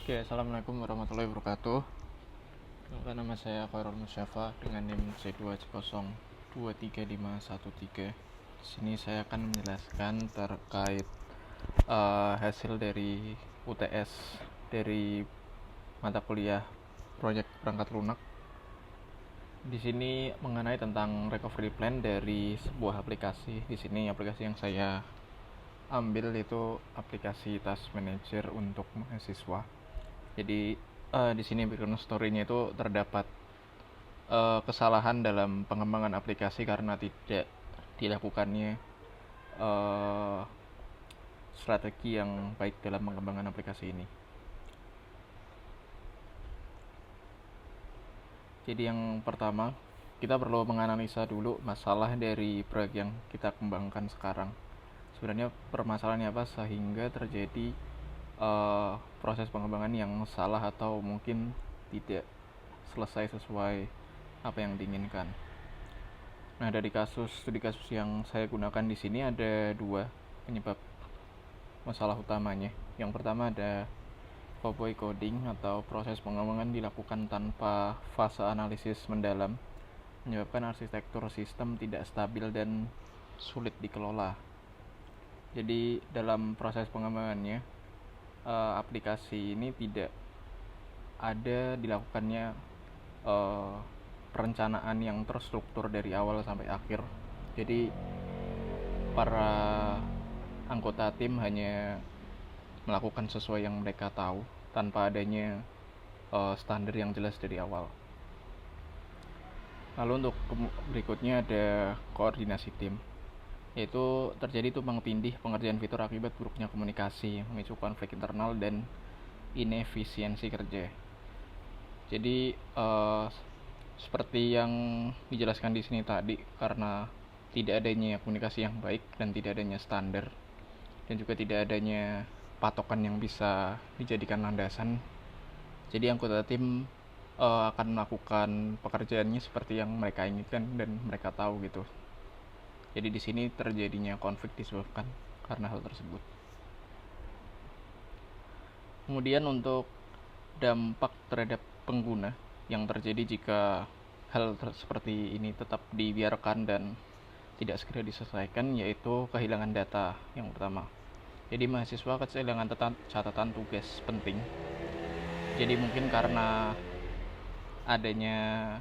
Oke, assalamualaikum warahmatullahi wabarakatuh. Perkenalkan, nama saya Khairul Musyafa dengan NIM C2023513. Di sini saya akan menjelaskan terkait hasil dari UTS dari mata kuliah proyek perangkat lunak. Di sini mengenai tentang recovery plan dari sebuah aplikasi. Di sini aplikasi yang saya ambil itu aplikasi task manager untuk mahasiswa. Jadi di sini background story-nya itu terdapat kesalahan dalam pengembangan aplikasi karena tidak dilakukannya uh, strategi yang baik dalam pengembangan aplikasi ini. Jadi yang pertama, kita perlu menganalisa dulu masalah dari proyek yang kita kembangkan sekarang. Sebenarnya permasalahannya apa sehingga terjadi proses pengembangan yang salah atau mungkin tidak selesai sesuai apa yang diinginkan. Nah, dari studi kasus yang saya gunakan di sini ada dua penyebab masalah utamanya. Yang pertama ada cowboy coding atau proses pengembangan dilakukan tanpa fase analisis mendalam, menyebabkan arsitektur sistem tidak stabil dan sulit dikelola. Jadi dalam proses pengembangannya, aplikasi ini tidak ada dilakukannya perencanaan yang terstruktur dari awal sampai akhir. Jadi para anggota tim hanya melakukan sesuai yang mereka tahu tanpa adanya standar yang jelas dari awal. Lalu untuk berikutnya ada koordinasi tim, yaitu terjadi tumpang tindih pengerjaan fitur akibat buruknya komunikasi, memicu konflik internal dan inefisiensi kerja. Jadi seperti yang dijelaskan di sini tadi, karena tidak adanya komunikasi yang baik dan tidak adanya standar dan juga tidak adanya patokan yang bisa dijadikan landasan, jadi anggota tim akan melakukan pekerjaannya seperti yang mereka inginkan dan mereka tahu gitu. Jadi di sini terjadinya konflik disebabkan karena hal tersebut. Kemudian untuk dampak terhadap pengguna yang terjadi jika hal seperti ini tetap dibiarkan dan tidak segera diselesaikan, yaitu kehilangan data yang pertama. Jadi mahasiswa kehilangan catatan tugas penting. Jadi mungkin karena adanya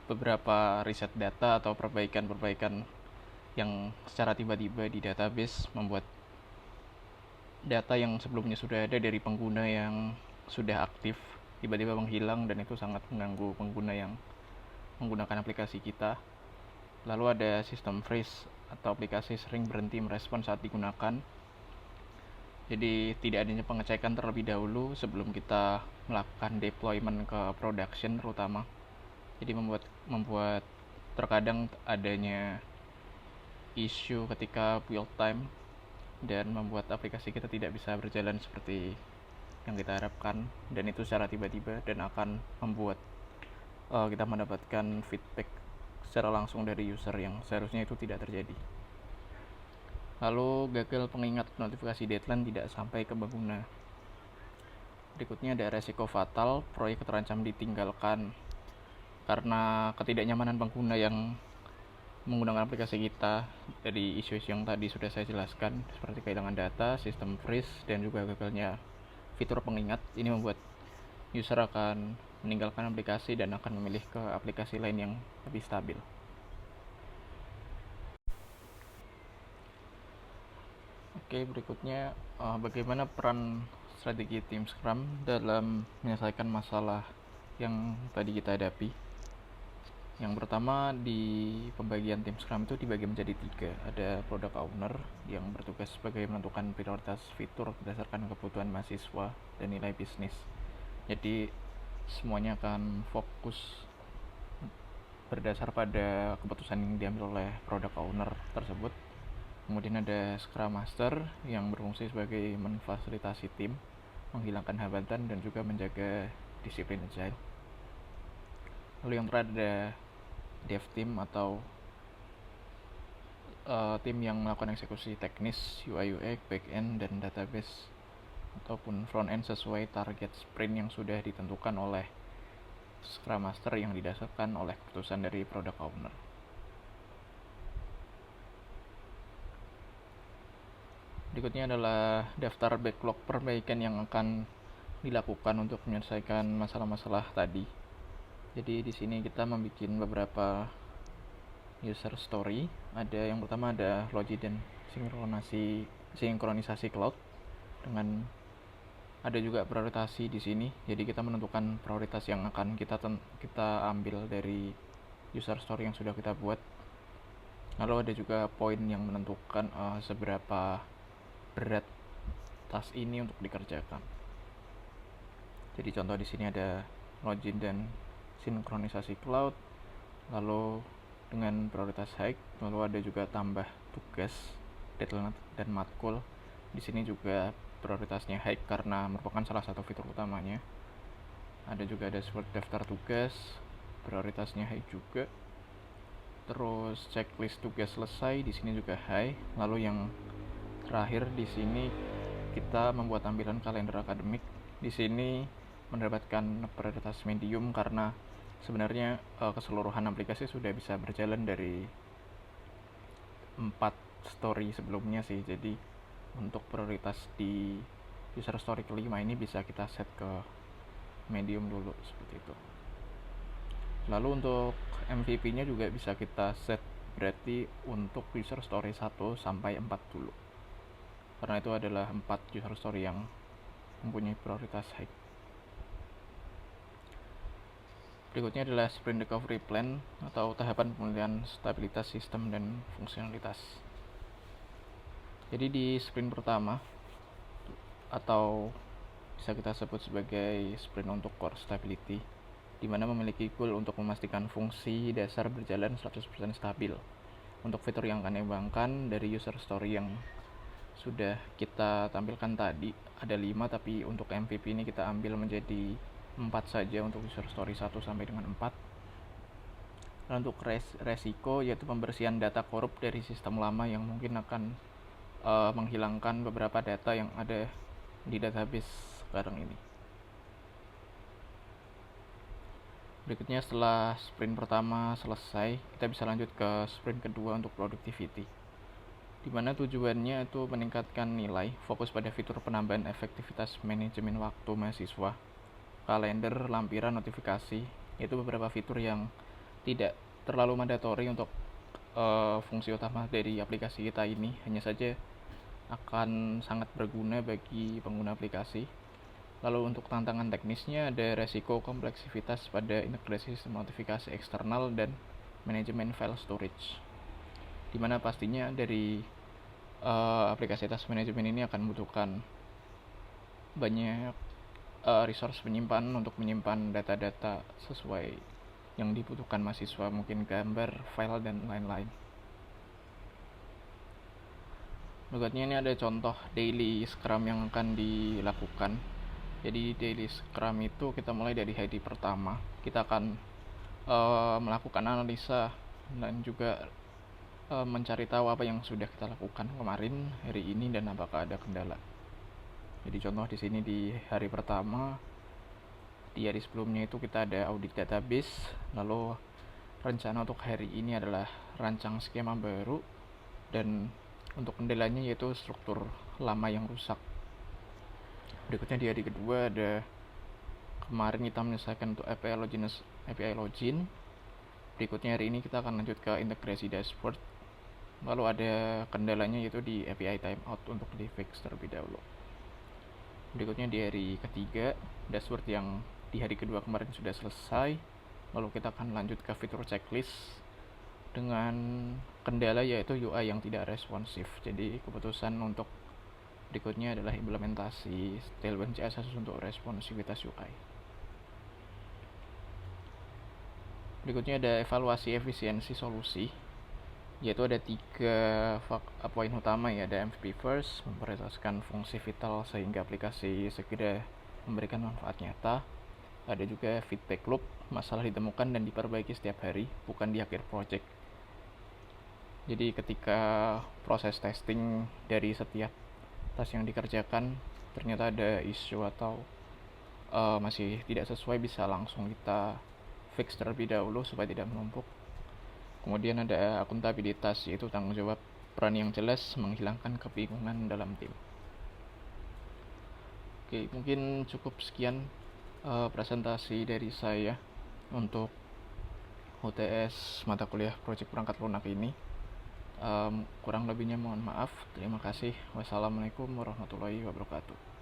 beberapa riset data atau perbaikan-perbaikan yang secara tiba-tiba di database membuat data yang sebelumnya sudah ada dari pengguna yang sudah aktif tiba-tiba menghilang, dan itu sangat mengganggu pengguna yang menggunakan aplikasi kita. Lalu ada sistem freeze atau aplikasi sering berhenti merespon saat digunakan. Jadi tidak adanya pengecekan terlebih dahulu sebelum kita melakukan deployment ke production terutama. Jadi membuat terkadang adanya isu ketika build time dan membuat aplikasi kita tidak bisa berjalan seperti yang kita harapkan, dan itu secara tiba-tiba dan akan membuat kita mendapatkan feedback secara langsung dari user yang seharusnya itu tidak terjadi. Lalu gagal pengingat notifikasi deadline tidak sampai ke pengguna. Berikutnya ada resiko fatal, proyek terancam ditinggalkan karena ketidaknyamanan pengguna yang menggunakan aplikasi kita. Dari isu-isu yang tadi sudah saya jelaskan, seperti kehilangan data, sistem freeze, dan juga gagalnya fitur pengingat, ini membuat user akan meninggalkan aplikasi dan akan memilih ke aplikasi lain yang lebih stabil. Oke, berikutnya bagaimana peran strategi tim Scrum dalam menyelesaikan masalah yang tadi kita hadapi. Yang pertama, di pembagian tim Scrum itu dibagi menjadi 3. Ada product owner yang bertugas sebagai menentukan prioritas fitur berdasarkan kebutuhan mahasiswa dan nilai bisnis. Jadi semuanya akan fokus berdasar pada keputusan yang diambil oleh product owner tersebut. Kemudian ada Scrum Master yang berfungsi sebagai memfasilitasi tim, menghilangkan hambatan dan juga menjaga disiplin agile. Lalu yang terakhir ada Dev Team atau tim yang melakukan eksekusi teknis UI UX, backend, dan database ataupun front end sesuai target sprint yang sudah ditentukan oleh Scrum Master yang didasarkan oleh keputusan dari product owner. Berikutnya adalah daftar backlog perbaikan yang akan dilakukan untuk menyelesaikan masalah-masalah tadi. Jadi di sini kita membuat beberapa user story. Yang pertama ada logi dan sinkronisasi cloud, dengan ada juga prioritasi di sini. Jadi kita menentukan prioritas yang akan kita ambil dari user story yang sudah kita buat. Lalu ada juga poin yang menentukan seberapa berat task ini untuk dikerjakan. Jadi contoh di sini ada login dan sinkronisasi cloud, lalu dengan prioritas high, lalu ada juga tambah tugas, deadline dan matkul. Di sini juga prioritasnya high karena merupakan salah satu fitur utamanya. Ada juga dashboard daftar tugas, prioritasnya high juga. Terus checklist tugas selesai, di sini juga high. Lalu yang terakhir di sini kita membuat tampilan kalender akademik. Di sini mendapatkan prioritas medium karena sebenarnya keseluruhan aplikasi sudah bisa berjalan dari 4 story sebelumnya sih. Jadi untuk prioritas di user story kelima ini bisa kita set ke medium dulu, seperti itu. Lalu untuk MVP-nya juga bisa kita set berarti untuk user story 1 sampai 4 dulu, karena itu adalah 4 user story yang mempunyai prioritas high. Berikutnya adalah sprint recovery plan atau tahapan pemulihan stabilitas sistem dan fungsionalitas. Jadi di sprint pertama, atau bisa kita sebut sebagai sprint untuk core stability, di mana memiliki goal untuk memastikan fungsi dasar berjalan 100% stabil. Untuk fitur yang akan dikembangkan dari user story yang sudah kita tampilkan tadi ada 5, tapi untuk MVP ini kita ambil menjadi 4 saja untuk user story 1 sampai dengan 4. Dan untuk resiko, yaitu pembersihan data korup dari sistem lama yang mungkin akan menghilangkan beberapa data yang ada di database sekarang ini. Berikutnya, setelah sprint pertama selesai, kita bisa lanjut ke sprint kedua untuk productivity, di mana tujuannya itu meningkatkan nilai, fokus pada fitur penambahan efektivitas manajemen waktu mahasiswa, kalender, lampiran, notifikasi. Itu beberapa fitur yang tidak terlalu mandatori untuk fungsi utama dari aplikasi kita ini, hanya saja akan sangat berguna bagi pengguna aplikasi. Lalu untuk tantangan teknisnya ada resiko kompleksitas pada integrasi sistem notifikasi eksternal dan manajemen file storage, dimana pastinya dari aplikasi task manajemen ini akan membutuhkan banyak resource penyimpanan untuk menyimpan data-data sesuai yang dibutuhkan mahasiswa, mungkin gambar, file, dan lain-lain. Berikutnya ini ada contoh daily scrum yang akan dilakukan. Jadi daily scrum itu kita mulai dari hari pertama. Kita akan melakukan analisa dan juga mencari tahu apa yang sudah kita lakukan kemarin, hari ini, dan apakah ada kendala. Jadi contoh di sini di hari pertama, di hari sebelumnya itu kita ada audit database. Lalu rencana untuk hari ini adalah rancang skema baru, dan untuk kendalanya yaitu struktur lama yang rusak. Berikutnya di hari kedua ada kemarin kita menyelesaikan untuk API login. Berikutnya hari ini kita akan lanjut ke integrasi dashboard. Lalu ada kendalanya yaitu di API timeout untuk di fix terlebih dahulu. Berikutnya di hari ketiga, dashboard yang di hari kedua kemarin sudah selesai. Lalu kita akan lanjut ke fitur checklist dengan kendala yaitu UI yang tidak responsif. Jadi keputusan untuk berikutnya adalah implementasi Tailwind CSS untuk responsivitas UI. Berikutnya ada evaluasi efisiensi solusi, yaitu ada 3 poin utama ya. Ada MVP first, memprioritaskan fungsi vital sehingga aplikasi segera memberikan manfaat nyata. Ada juga feedback loop, masalah ditemukan dan diperbaiki setiap hari, bukan di akhir project. Jadi ketika proses testing dari setiap task yang dikerjakan ternyata ada isu atau masih tidak sesuai, bisa langsung kita fix terlebih dahulu supaya tidak menumpuk. Kemudian ada akuntabilitas, yaitu tanggung jawab peran yang jelas menghilangkan kebingungan dalam tim. Oke, mungkin cukup sekian presentasi dari saya untuk UTS mata kuliah proyek perangkat lunak ini. Kurang lebihnya mohon maaf. Terima kasih. Wassalamualaikum warahmatullahi wabarakatuh.